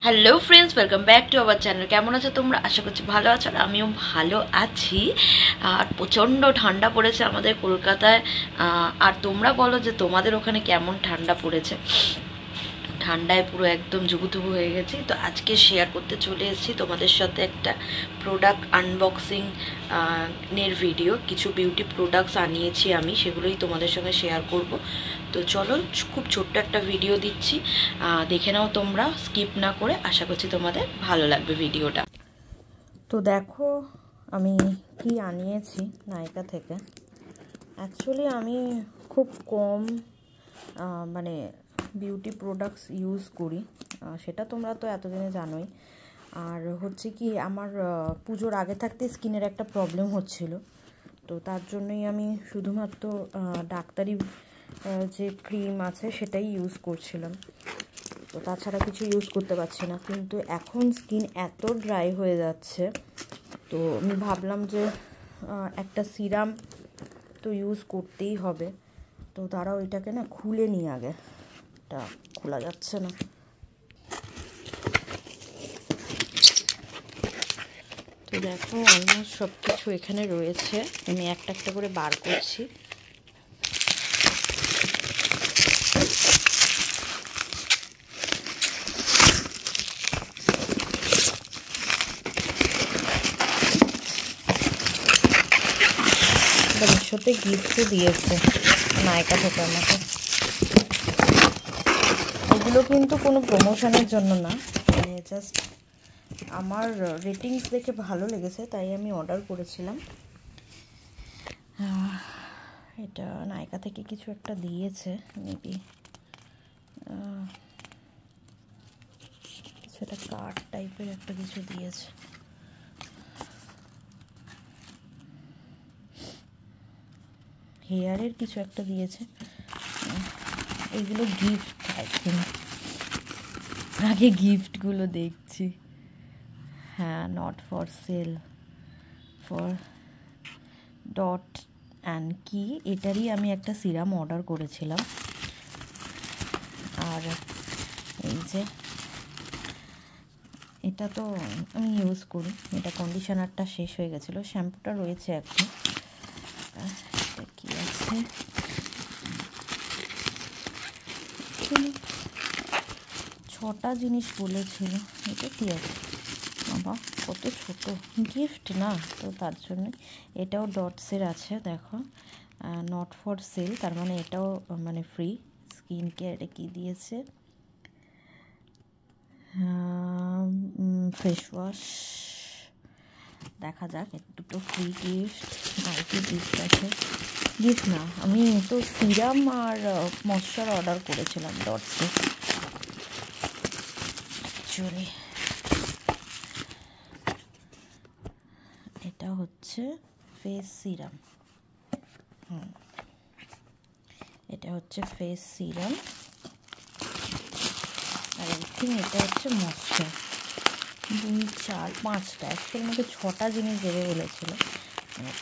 Hello friends, welcome back to our channel. কেমন আছো তোমরা? আশা করছি ভালো আছো, আর আমিও ভালো আছি। আর প্রচণ্ড ঠান্ডা পড়েছে আমাদের কলকাতায়। আর তোমরা বলো যে তোমাদের ওখানে কেমন ঠান্ডা পড়েছে। ঠান্ডায় পুরো একদম জুবুথুবু হয়ে গেছি। তো আজকে শেয়ার করতে চলে এসেছি তোমাদের সাথে একটা প্রোডাক্ট আনবক্সিং এর ভিডিও। কিছু বিউটি প্রোডাক্টস আনিয়েছি আমি, সেগুলোই তোমাদের সঙ্গে শেয়ার করব। তো চলো, খুব ছোট্ট একটা ভিডিও দিচ্ছি, দেখে নাও তোমরা স্কিপ না করে। আশা করছি তোমাদের ভালো লাগবে ভিডিওটা। তো দেখো আমি কি আনিয়েছি নাইকা থেকে। অ্যাকচুয়ালি আমি খুব কম মানে বিউটি প্রোডাক্টস ইউজ করি, সেটা তোমরা তো এতদিনে জানোই। আর হচ্ছে কি, আমার পুজোর আগে থাকতে স্কিনের একটা প্রবলেম হচ্ছিল, তো তার জন্যই আমি শুধুমাত্র ডাক্তারি যে ক্রিম আছে সেটাই ইউজ করছিলাম। তো তাছাড়া কিছু ইউজ করতে পারছি না। কিন্তু এখন স্কিন এত ড্রাই হয়ে যাচ্ছে, তো আমি ভাবলাম যে একটা সিরাম তো ইউজ করতেই হবে। তো তারা ওইটাকে না খুলে নিয়ে আগে, এটা খোলা যাচ্ছে না। তো দেখো অলমোস্ট সব কিছু এখানে রয়েছে, আমি একটা একটা করে বার করছি। এর সাথে গিফটও দিয়েছে নাইকা থেকে আমাকে। এগুলো কিন্তু কোনো প্রমোশনের জন্য না, মানে জাস্ট আমার রেটিংস দেখে ভালো লেগেছে তাই আমি অর্ডার করেছিলাম। এটা নাইকা থেকে কিছু একটা দিয়েছে, মেবি কিছু একটা কার্ড টাইপের একটা কিছু দিয়েছে। হেয়ারের কিছু একটা দিয়েছে। এগুলো গিফট, আই থিঙ্ক। আগে গিফটগুলো দেখছি। হ্যাঁ, not for sale, for dot and কি, এটারই আমি একটা সিরাম অর্ডার করেছিলাম। আর এই যে এটা তো আমি ইউজ করি, এটা কন্ডিশনারটা শেষ হয়ে গেছিলো, শ্যাম্পুটা রয়েছে এখন। এটা কি আছে, 6টা জিনিস বলেছিল। এটা কি আছে বাবা, কত ছোট গিফট না, তো তার জন্য এটাও ডটসের আছে। দেখো নট ফর সেল, তার মানে এটাও মানে ফ্রি। স্কিন কেয়ার এটা কী দিয়েছে, ফেস ওয়াশ। দেখা যাক, দুটো ফ্রি গিফট। আর কি গিফট আছে, গিফট না, আমি তো সিরাম আর ময়শ্চার অর্ডার করেছিলাম ডটসে। অ্যাকচুয়ালি এটা হচ্ছে ফেস সিরাম। এটা হচ্ছে ফেস সিরাম, আর আই থিঙ্ক এটা হচ্ছে ময়শ্চার। 2, 4, 5টা, অ্যাকচুয়ালি আমাকে 6টা জিনিস দেবে বলেছিল,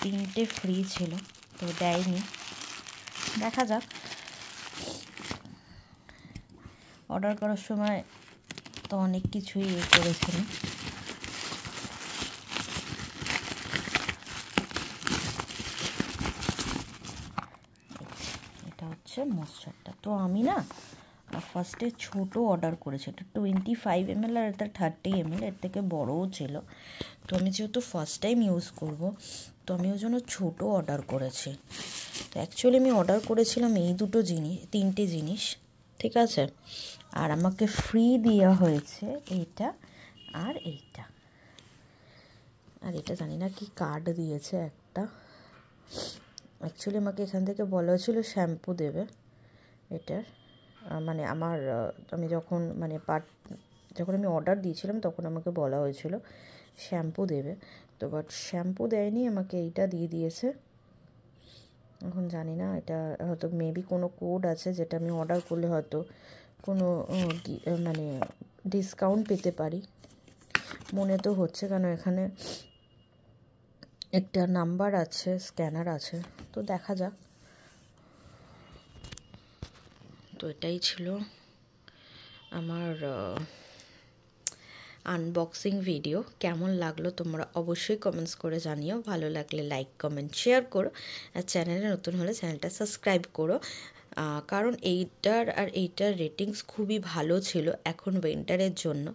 3টে ফ্রি ছিল, তো দেয়নি। দেখা যাক। অর্ডার করার সময় তো অনেক কিছুই করেছিল। এটা হচ্ছে ময়শ্চারটা। তো আমি না ফার্স্টে ছোটো অর্ডার করেছি, এটা 25 ml, আর এটা 30 ml, এর থেকে বড়ও ছিল। তো আমি যেহেতু ফার্স্ট টাইম ইউজ করব, তো আমি ওই জন্য ছোটো অর্ডার করেছি। তো অ্যাকচুয়ালি আমি অর্ডার করেছিলাম এই দুটো জিনিস, 3টে জিনিস, ঠিক আছে। আর আমাকে ফ্রি দেওয়া হয়েছে এইটা আর এইটা। আর এটা জানি না কি কার্ড দিয়েছে একটা। অ্যাকচুয়ালি আমাকে এখান থেকে বলা হয়েছিল শ্যাম্পু দেবে এটার, মানে আমার আমি যখন যখন আমি অর্ডার দিয়েছিলাম তখন আমাকে বলা হয়েছিল শ্যাম্পু দেবে। তো বাট শ্যাম্পু দেয়নি, আমাকে এইটা দিয়ে দিয়েছে। এখন জানি না, এটা হয়তো মেবি কোনো কোড আছে যেটা আমি অর্ডার করলে হয়তো কোনো মানে ডিসকাউন্ট পেতে পারি, মনে তো হচ্ছে, কারণ এখানে একটা নাম্বার আছে, স্ক্যানার আছে। তো দেখা যাক। তো এটাই ছিল আমার আনবক্সিং ভিডিও। কেমন লাগলো তোমরা অবশ্যই কমেন্টস করে জানিও। ভালো লাগলে লাইক কমেন্ট শেয়ার করো, আর চ্যানেলে নতুন হলে চ্যানেলটা সাবস্ক্রাইব করো। কারণ এইটার রেটিংস খুবই ভালো ছিল এখন উইন্টারের জন্য,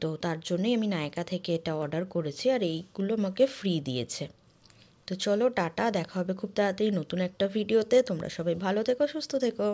তো তার জন্যই আমি নায়কা থেকে এটা অর্ডার করেছি, আর এইগুলো আমাকে ফ্রি দিয়েছে। তো চলো টাটা, দেখা হবে খুব তাড়াতাড়ি নতুন একটা ভিডিওতে। তোমরা সবাই ভালো থেকো, সুস্থ থেকো।